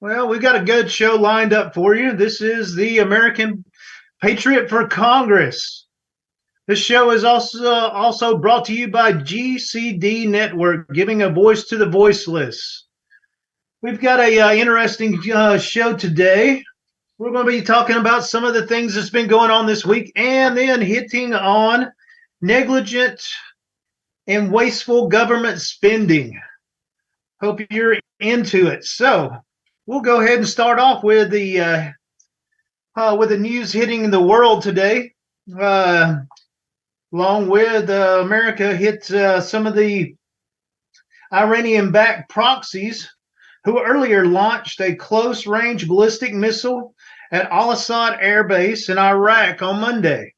Well, we got a good show lined up for you. This is the American Patriot for Congress. This show is also brought to you by GCD Network, giving a voice to the voiceless. We've got a interesting show today. We're going to be talking about some of the things that's been going on this week, and then hitting on negligent and wasteful government spending. Hope you're into it. So we'll go ahead and start off with the news hitting the world today. Uh, Along with America hit some of the Iranian-backed proxies who earlier launched a close-range ballistic missile at Al-Assad Air Base in Iraq on Monday.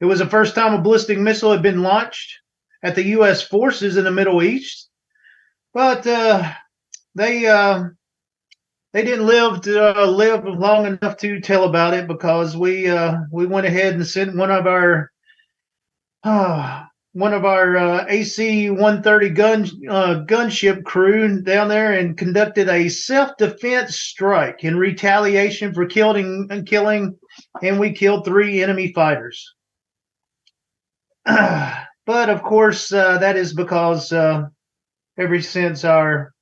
It was the first time a ballistic missile had been launched at the U.S. forces in the Middle East, but they didn't live long enough to tell about it because we went ahead and sent one of our AC-130 gunship crew down there and conducted a self-defense strike in retaliation for killing, and we killed 3 enemy fighters. But of course, that is because ever since our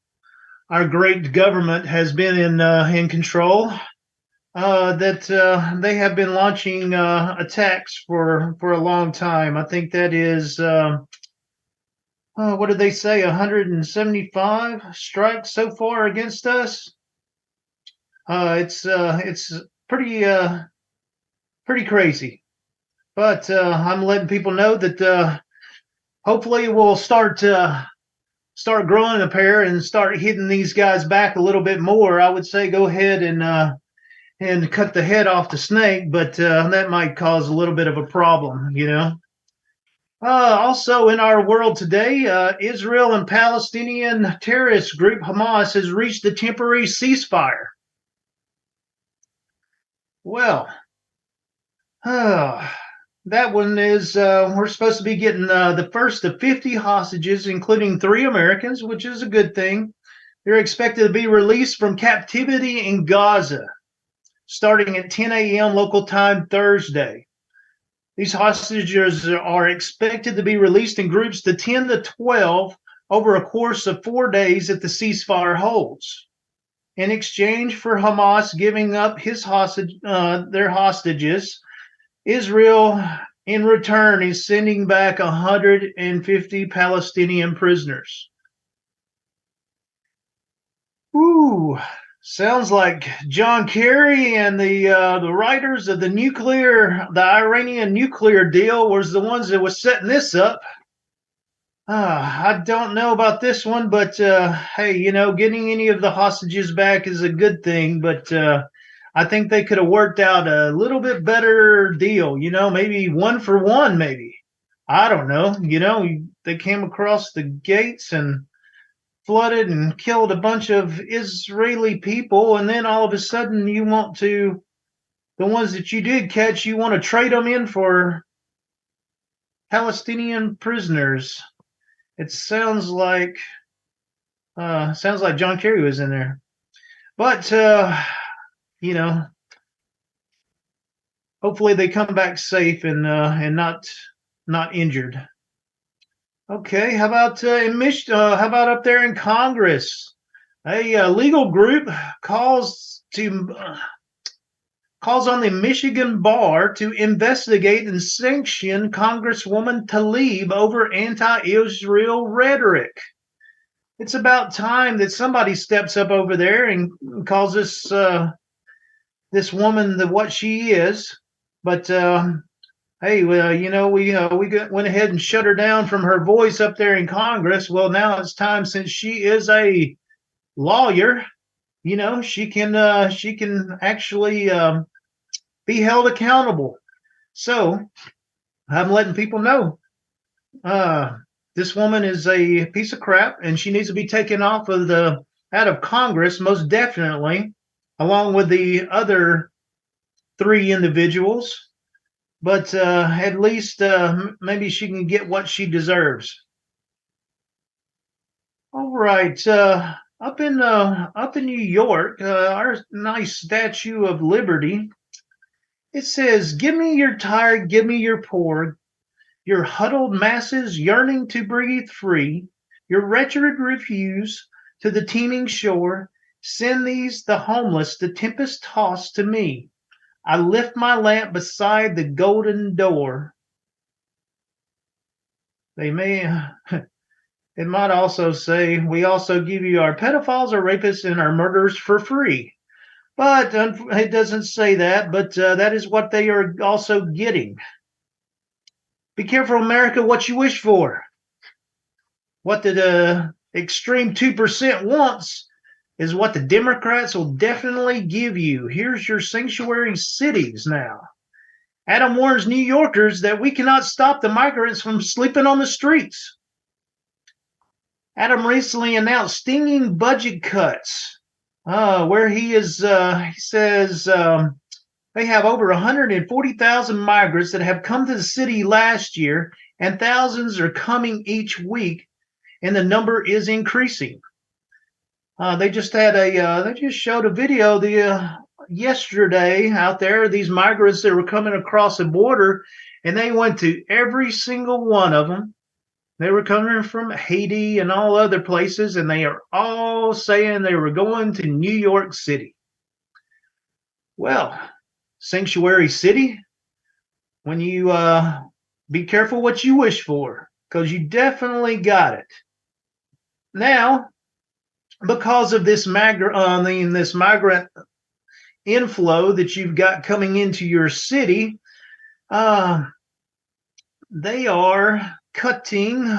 great government has been in control, that they have been launching attacks for a long time. I think that is what did they say? 175 strikes so far against us. It's pretty crazy. But I'm letting people know that hopefully we'll start growing a pair and start hitting these guys back a little bit more. I would say go ahead and cut the head off the snake, but that might cause a little bit of a problem, you know. Also in our world today, Israel and Palestinian terrorist group Hamas has reached a temporary ceasefire. Well, that one is, we're supposed to be getting the first of 50 hostages, including 3 Americans, which is a good thing. They're expected to be released from captivity in Gaza, starting at 10 a.m. local time Thursday. These hostages are expected to be released in groups to 10 to 12 over a course of 4 days that the ceasefire holds. In exchange for Hamas giving up their hostages, Israel, in return, is sending back 150 Palestinian prisoners. Ooh, sounds like John Kerry and the writers of the Iranian nuclear deal was the ones that was setting this up. I don't know about this one, but hey, you know, getting any of the hostages back is a good thing, but I think they could have worked out a little bit better deal, you know, maybe 1 for 1, maybe. I don't know. You know, they came across the gates and flooded and killed a bunch of Israeli people, and then all of a sudden you want to, the ones that you did catch, you want to trade them in for Palestinian prisoners. It sounds like John Kerry was in there. But you know, hopefully they come back safe and not injured. Okay, how about how about up there in Congress? A legal group calls on the Michigan bar to investigate and sanction Congresswoman Tlaib over anti-Israel rhetoric. It's about time that somebody steps up over there and calls this woman what she is. But hey, well, you know, we went ahead and shut her down from her voice up there in Congress. Well, now it's time, since she is a lawyer, you know, she can actually be held accountable. So I'm letting people know this woman is a piece of crap, and she needs to be taken out of Congress, most definitely, along with the other 3 individuals. But at least maybe she can get what she deserves. All right. up in New York, our nice Statue of Liberty. It says, "Give me your tired, give me your poor, your huddled masses yearning to breathe free, your wretched refuse to the teeming shore. Send these, the homeless, the tempest tossed to me. I lift my lamp beside the golden door." They may, it might also say, "We also give you our pedophiles, our rapists, and our murderers for free." But it doesn't say that, but that is what they are also getting. Be careful, America, what you wish for. What the extreme 2% wants is what the Democrats will definitely give you. Here's your sanctuary cities now. Adam warns New Yorkers that we cannot stop the migrants from sleeping on the streets. Adam recently announced stinging budget cuts, where he says they have over 140,000 migrants that have come to the city last year, and thousands are coming each week, and the number is increasing. They just showed a video yesterday out there. These migrants that were coming across the border, and they went to every single one of them. They were coming from Haiti and all other places, and they are all saying they were going to New York City. Well, sanctuary city, when you be careful what you wish for, because you definitely got it. Now, because of this migrant inflow that you've got coming into your city, they are cutting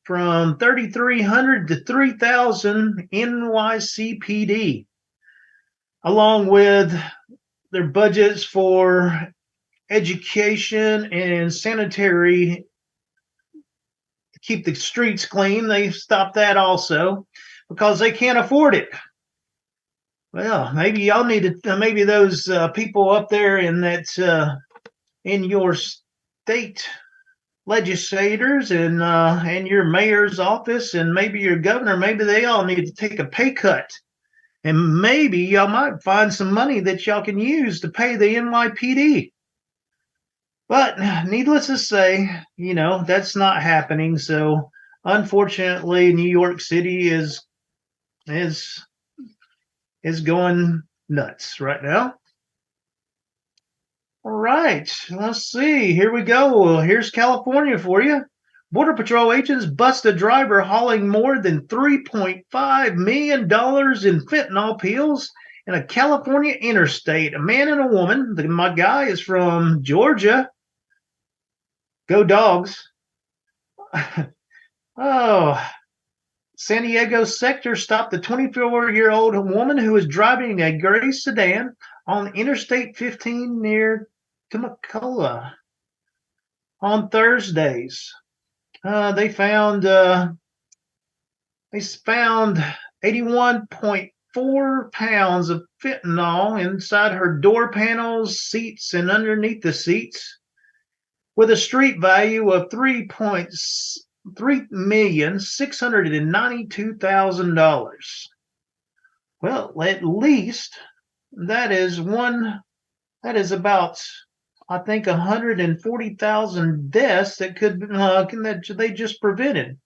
from 3,300 to 3,000 NYCPD, along with their budgets for education and sanitary, keep the streets clean. They stopped that also because they can't afford it. Well, maybe y'all need to, maybe those people up there in that in your state legislators and your mayor's office and maybe your governor, maybe they all need to take a pay cut. And maybe y'all might find some money that y'all can use to pay the NYPD. But needless to say, that's not happening. So unfortunately, New York City is going nuts right now. All right, let's see. Here we go. Here's California for you. Border Patrol agents bust a driver hauling more than $3.5 million in fentanyl pills in a California interstate. A man and a woman. My guy is from Georgia. Go Dogs. Oh, San Diego sector stopped a 24-year-old woman who was driving a gray sedan on Interstate 15 near Temecula on Thursdays. They found 81.4 pounds of fentanyl inside her door panels, seats, and underneath the seats, with a street value of $3,692,000. Well, at least that is about, I think, 140,000 deaths that they just prevented.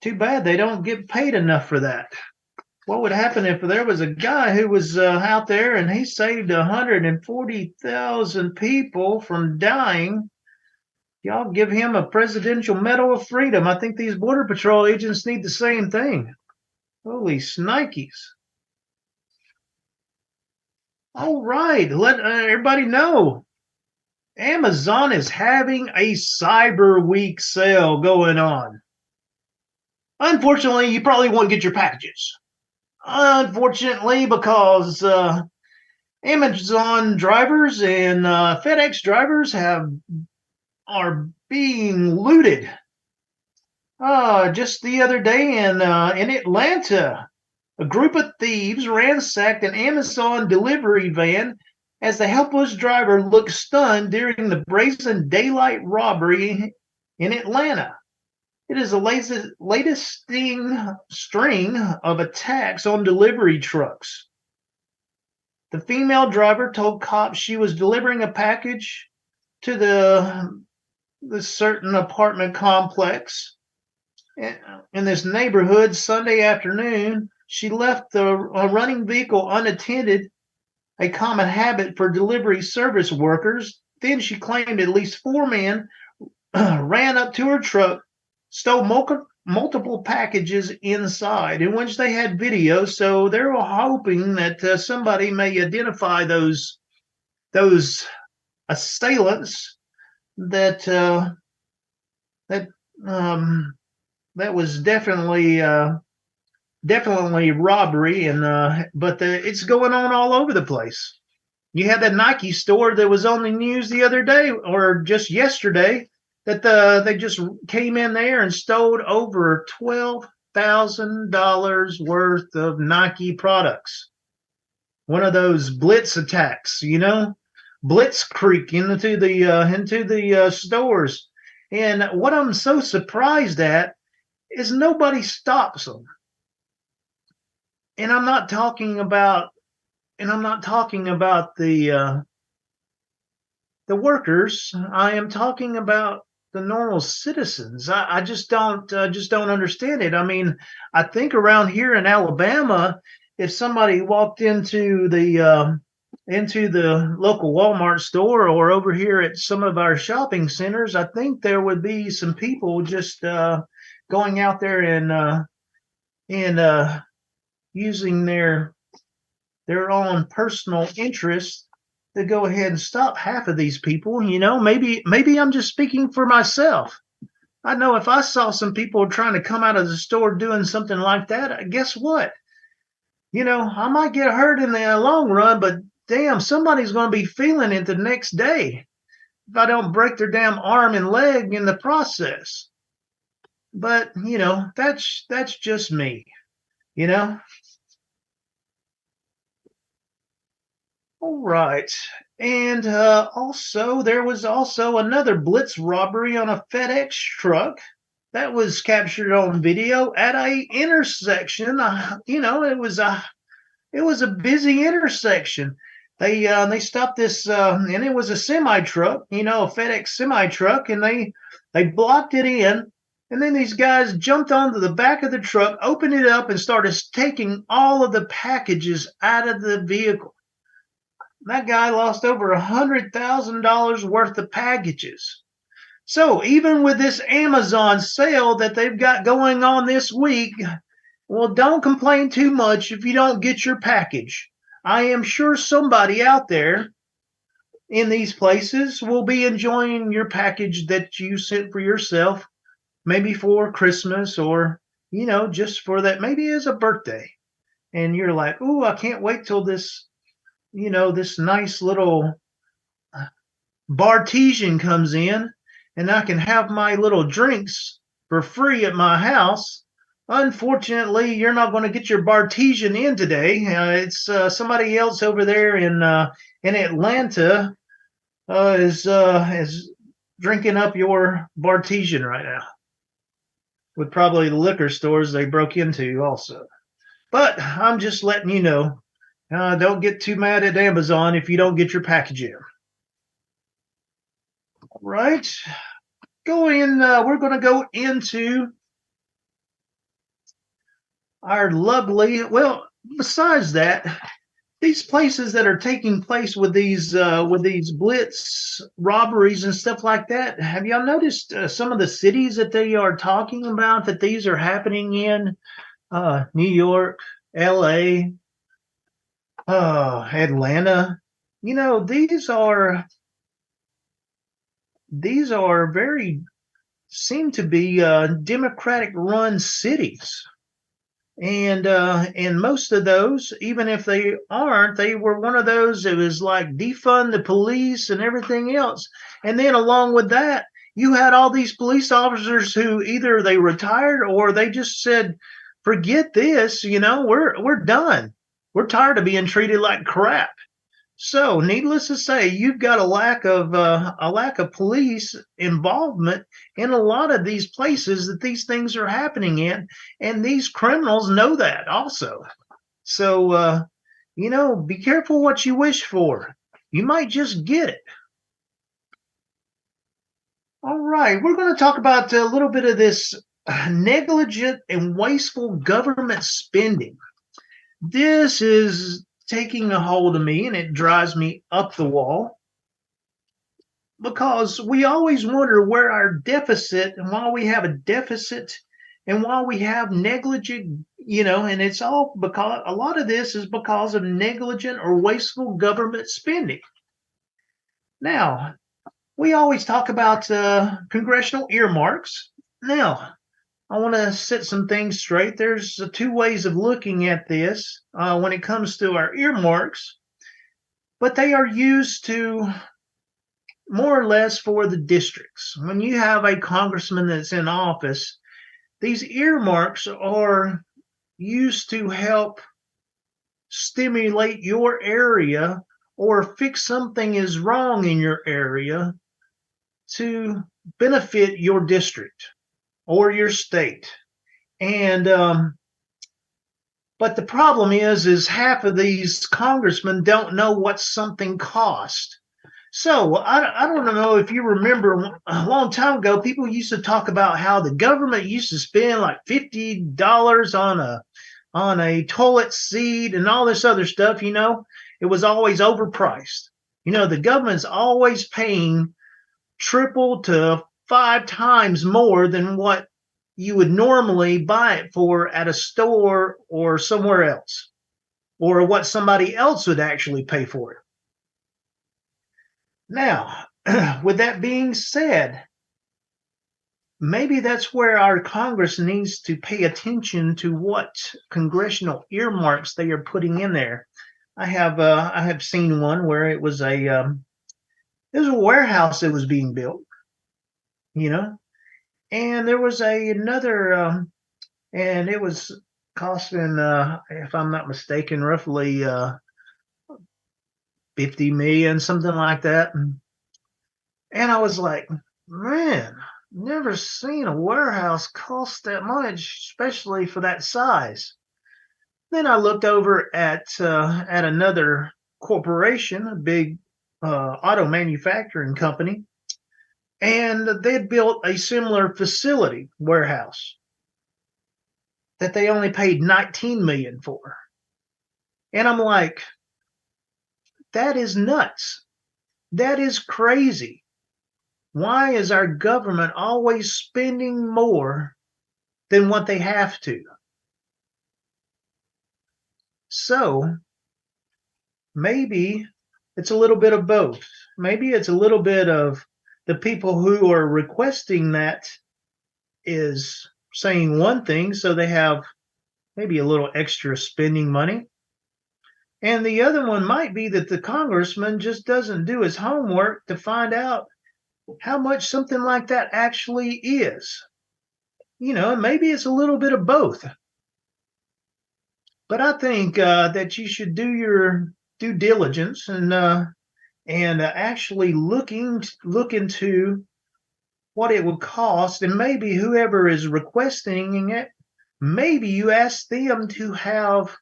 Too bad they don't get paid enough for that. What would happen if there was a guy who was out there and he saved 140,000 people from dying? Y'all give him a Presidential Medal of Freedom. I think these Border Patrol agents need the same thing. Holy snikes. All right, let everybody know. Amazon is having a Cyber Week sale going on. Unfortunately, you probably won't get your packages. Unfortunately, because Amazon drivers and FedEx drivers are being looted. Just the other day in Atlanta, a group of thieves ransacked an Amazon delivery van as the helpless driver looked stunned during the brazen daylight robbery in Atlanta. It is the latest string of attacks on delivery trucks. The female driver told cops she was delivering a package to the certain apartment complex in this neighborhood Sunday afternoon. She left the running vehicle unattended, a common habit for delivery service workers. Then she claimed at least four men ran up to her truck, stole multiple packages inside, in which they had video. So they were hoping that somebody may identify those assailants that that that was definitely robbery, and but it's going on all over the place. You had that Nike store that was on the news the other day or just yesterday that they just came in there and stole over $12,000 worth of Nike products. One of those blitz attacks, blitzkrieg into the stores. And what I'm so surprised at is nobody stops them. And I'm not talking about the workers. I am talking about the normal citizens. I just don't understand it. I mean, I think around here in Alabama, if somebody walked into the local Walmart store or over here at some of our shopping centers, I think there would be some people just going out there and using their own personal interest to go ahead and stop half of these people. Maybe I'm just speaking for myself. I know if I saw some people trying to come out of the store doing something like that, guess what? I might get hurt in the long run, but damn, somebody's going to be feeling it the next day if I don't break their damn arm and leg in the process. But, that's just me, you know? All right. And also, there was also another blitz robbery on a FedEx truck that was captured on video at a intersection. It was a busy intersection. They stopped this, and it was a semi truck, a FedEx semi truck, and they blocked it in. And then these guys jumped onto the back of the truck, opened it up, and started taking all of the packages out of the vehicle. That guy lost over $100,000 worth of packages. So even with this Amazon sale that they've got going on this week, well, don't complain too much if you don't get your package. I am sure somebody out there in these places will be enjoying your package that you sent for yourself, maybe for Christmas or, just for that, maybe as a birthday. And you're like, ooh, I can't wait till this nice little Bartesian comes in and I can have my little drinks for free at my house. Unfortunately, you're not going to get your Bartesian in today. It's somebody else over there in Atlanta is drinking up your Bartesian right now, with probably the liquor stores they broke into also. But I'm just letting you know. Don't get too mad at Amazon if you don't get your package in. All right. We're going to go into our lovely, besides that, these places that are taking place with these blitz robberies and stuff like that. Have y'all noticed some of the cities that they are talking about that these are happening in? New York, LA, Atlanta. These are very seem to be Democratic run cities. And most of those, even if they aren't, they were one of those that was like defund the police and everything else. And then along with that, you had all these police officers who either they retired or they just said, forget this, we're done. We're tired of being treated like crap. So, needless to say, you've got a lack of police involvement in a lot of these places that these things are happening in, and these criminals know that also. So, be careful what you wish for. You might just get it. All right, we're going to talk about a little bit of this negligent and wasteful government spending. This is taking a hold of me and it drives me up the wall because we always wonder where our deficit and why we have a deficit and why we have negligent, and it's all because a lot of this is because of negligent or wasteful government spending. Now, we always talk about congressional earmarks. Now, I want to set some things straight. There's two ways of looking at this when it comes to our earmarks, but they are used to more or less for the districts. When you have a congressman that's in office, these earmarks are used to help stimulate your area or fix something is wrong in your area to benefit your district or your state. And but the problem is half of these congressmen don't know what something cost. So I don't know if you remember a long time ago, people used to talk about how the government used to spend like $50 on a toilet seat and all this other stuff. It was always overpriced. The government's always paying triple to 5 times more than what you would normally buy it for at a store or somewhere else, or what somebody else would actually pay for it. Now, with that being said, maybe that's where our Congress needs to pay attention to what congressional earmarks they are putting in there. I have seen one where it was a warehouse that was being built, and there was another and it was costing, if I'm not mistaken, roughly 50 million, something like that. And I was like, man, never seen a warehouse cost that much, especially for that size. Then I looked over at another corporation, a big auto manufacturing company, and they built a similar facility warehouse that they only paid 19 million for. And I'm like, that is nuts. That is crazy. Why is our government always spending more than what they have to? So maybe it's a little bit of both. Maybe it's a little bit of the people who are requesting that is saying one thing, so they have maybe a little extra spending money. And the other one might be that the congressman just doesn't do his homework to find out how much something like that actually is. Maybe it's a little bit of both. But I think that you should do your due diligence and actually look into what it would cost, and maybe whoever is requesting it, maybe you ask them to have,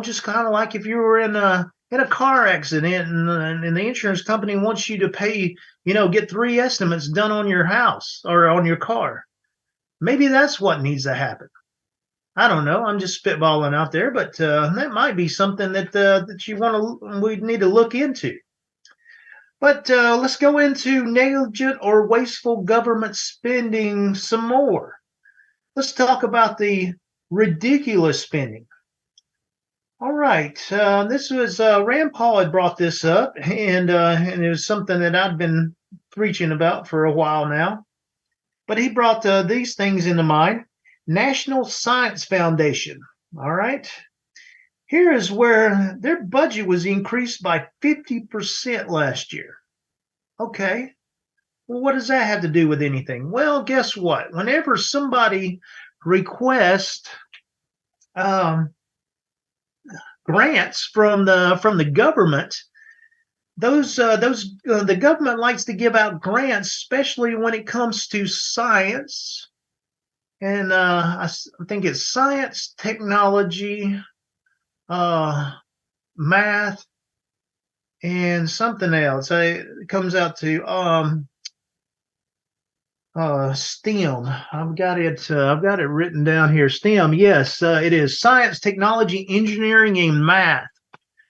just kind of like if you were in a car accident and the insurance company wants you to pay, get 3 estimates done on your house or on your car. Maybe that's what needs to happen. I don't know. I'm just spitballing out there, but that might be something that we need to look into. But let's go into negligent or wasteful government spending some more. Let's talk about the ridiculous spending. All right, this was Rand Paul had brought this up, and it was something that I've been preaching about for a while now. But he brought these things into mind. National Science Foundation. All right. Here is where their budget was increased by 50% last year. Okay. Well, what does that have to do with anything? Well, guess what? Whenever somebody requests grants from the government. The government likes to give out grants, especially when it comes to science, and I think it's science, technology, math, and something else. It comes out to STEM. I've got it. I've got it written down here. STEM. Yes, it is science, technology, engineering, and math.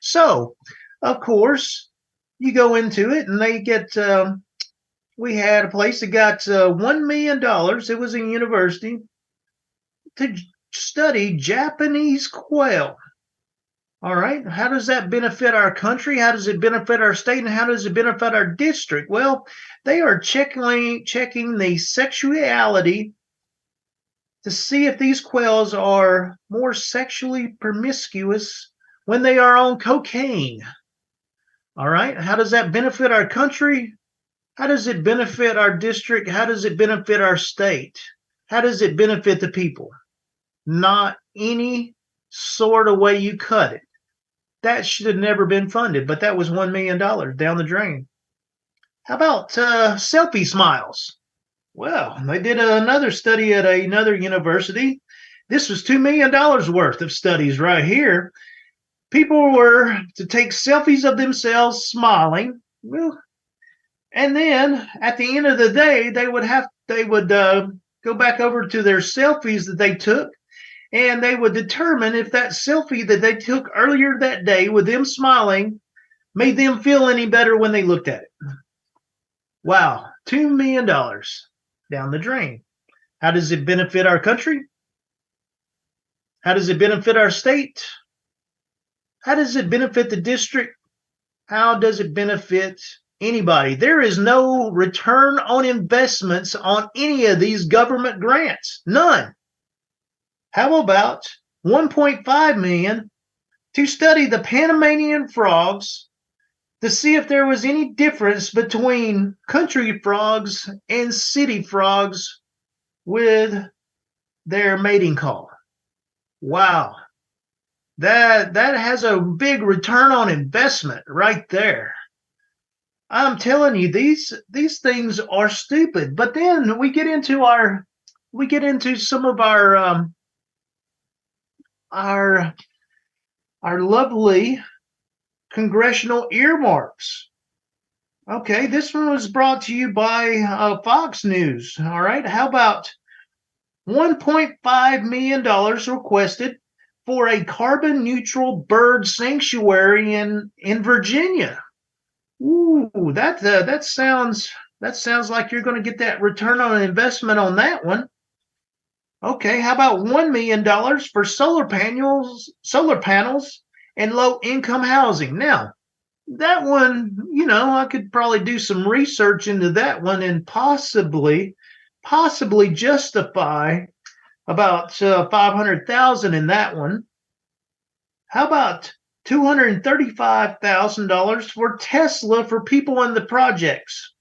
So, of course, you go into it, and they get. We had a place that got $1 million. It was a university to study Japanese quail. All right. How does that benefit our country? How does it benefit our state? And how does it benefit our district? Well, they are checking the sexuality to see if these quails are more sexually promiscuous when they are on cocaine. All right. How does that benefit our country? How does it benefit our district? How does it benefit our state? How does it benefit the people? Not any sort of way you cut it. That should have never been funded, but that was $1 million down the drain. How about selfie smiles? Well, they did another study at another university. This was $2 million worth of studies right here. People were to take selfies of themselves smiling. Well, and then at the end of the day, they would go back over to their selfies that they took, and they would determine if that selfie that they took earlier that day with them smiling made them feel any better when they looked at it. Wow, $2 million down the drain. How does it benefit our country? How does it benefit our state? How does it benefit the district? How does it benefit anybody? There is no return on investments on any of these government grants. None. How about 1.5 million to study the Panamanian frogs to see if there was any difference between country frogs and city frogs with their mating call? Wow. That has a big return on investment right there. I'm telling you, these things are stupid. But then we get into some of our lovely congressional earmarks. Okay, this one was brought to you by Fox News. All right, how about $1.5 million requested for a carbon neutral bird sanctuary in Virginia? Ooh, that sounds like you're going to get that return on investment on that one. Okay, how about $1 million for solar panels, and low income housing? Now, that one, I could probably do some research into that one and possibly justify about 500,000 in that one. How about $235,000 for Tesla for people in the projects?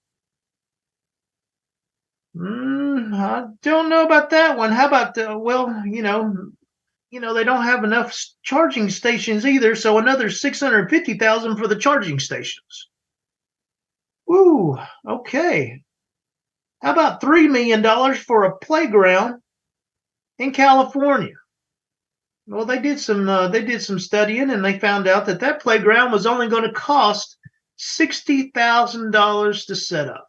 I don't know about that one. How about they don't have enough charging stations either, so another 650,000 for the charging stations. Ooh, okay. How about $3 million for a playground in California? Well, they did some studying, and they found out that playground was only going to cost $60,000 to set up.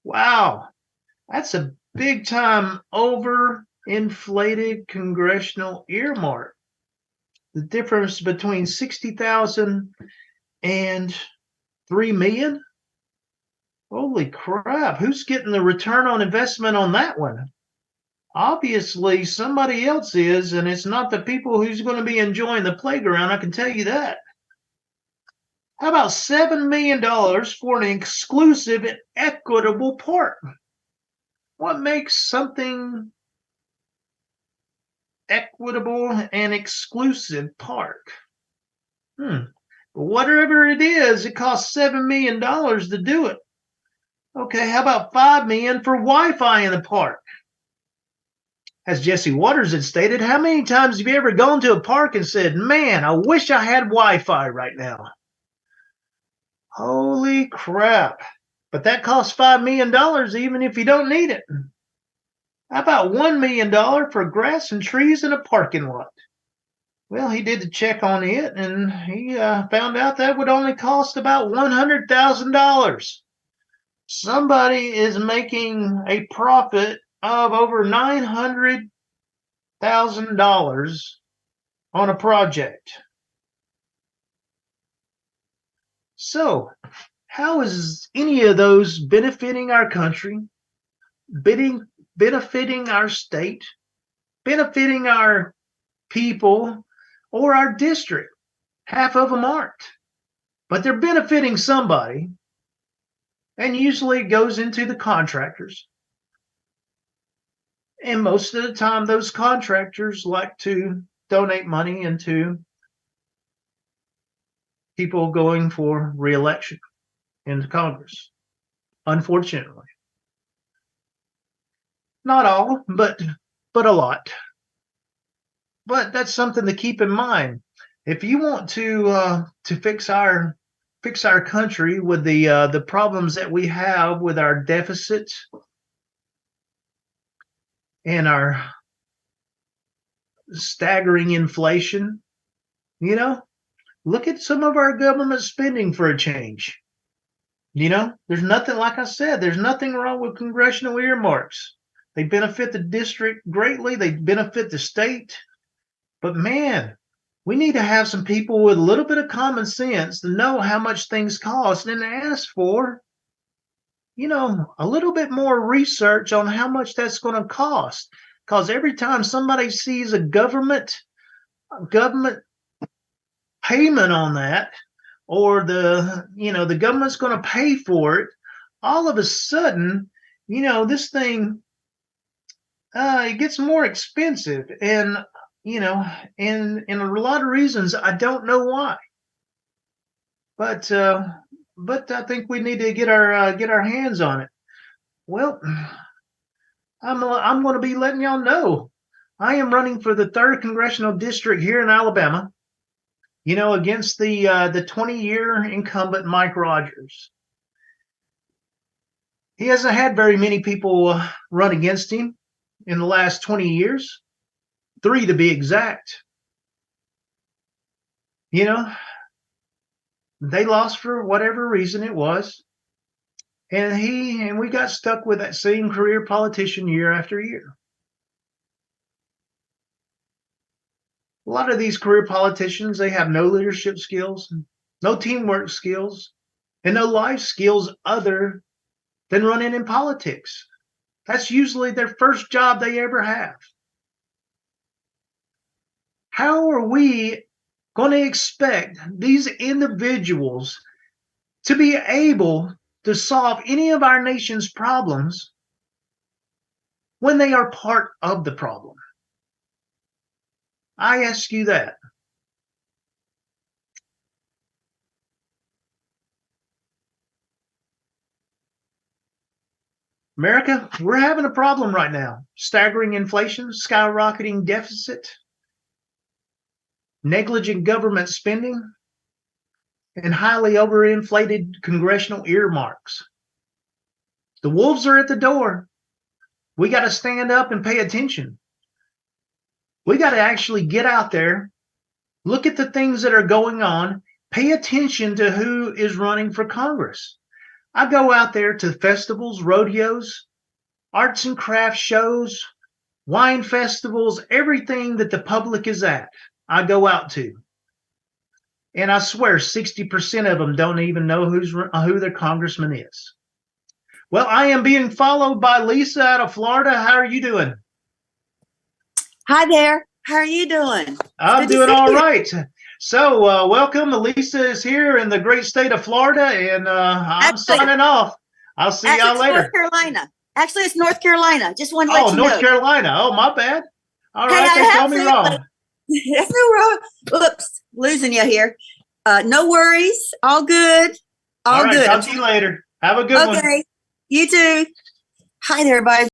Wow, that's a big time overinflated congressional earmark. The difference between 60,000 and 3 million. Holy crap! Who's getting the return on investment on that one? Obviously, somebody else is, and it's not the people who's going to be enjoying the playground. I can tell you that. How about $7 million for an exclusive and equitable park? What makes something equitable and exclusive park? Whatever it is, it costs $7 million to do it. Okay, how about $5 million for Wi-Fi in the park? As Jesse Waters had stated, how many times have you ever gone to a park and said, man, I wish I had Wi-Fi right now? Holy crap. But that costs $5 million even if you don't need it. How about $1 million for grass and trees in a parking lot? Well, he did the check on it, and he found out that would only cost about $100,000. Somebody is making a profit of over $900,000 on a project. So, how is any of those benefiting our country, benefiting our state, benefiting our people, or our district? Half of them aren't. But they're benefiting somebody, and usually it goes into the contractors. And most of the time, those contractors like to donate money into people going for re-election into Congress. Unfortunately. Not all, but a lot. But that's something to keep in mind. If you want to fix our country with the problems that we have with our deficits and our staggering inflation, look at some of our government spending for a change. There's nothing, like I said, there's nothing wrong with congressional earmarks. They benefit the district greatly. They benefit the state. But man, we need to have some people with a little bit of common sense to know how much things cost and ask for, a little bit more research on how much that's going to cost. Because every time somebody sees a government payment on that, or the government's going to pay for it, all of a sudden, this thing, it gets more expensive. And, and a lot of reasons, I don't know why. But I think we need to get our hands on it. Well, I'm going to be letting y'all know. I am running for the 3rd Congressional District here in Alabama, against the 20-year incumbent Mike Rogers. He hasn't had very many people run against him in the last 20 years, 3 to be exact. They lost for whatever reason it was. And we got stuck with that same career politician year after year. A lot of these career politicians, they have no leadership skills, no teamwork skills, and no life skills other than running in politics. That's usually their first job they ever have. How are we going to expect these individuals to be able to solve any of our nation's problems when they are part of the problem? I ask you that. America, we're having a problem right now. Staggering inflation, skyrocketing deficit, negligent government spending, and highly overinflated congressional earmarks. The wolves are at the door. We got to stand up and pay attention. We got to actually get out there, look at the things that are going on, pay attention to who is running for Congress. I go out there to festivals, rodeos, arts and crafts shows, wine festivals, everything that the public is at, I go out to. And I swear 60% of them don't even know who their congressman is. Well, I am being followed by Lisa out of Florida. How are you doing? Hi there. How are you doing? I'm doing all right. So welcome. Lisa is here in the great state of Florida, and I'm signing off. I'll see y'all later. North Carolina. Actually, it's North Carolina. Just want to let you know. Oh, North Carolina. Oh, my bad. All right, they told me wrong. That's no wrong. Oops, losing you here. No worries. All good. All right, good. Talk to you later. Have a good one. Okay. You too. Hi there, everybody.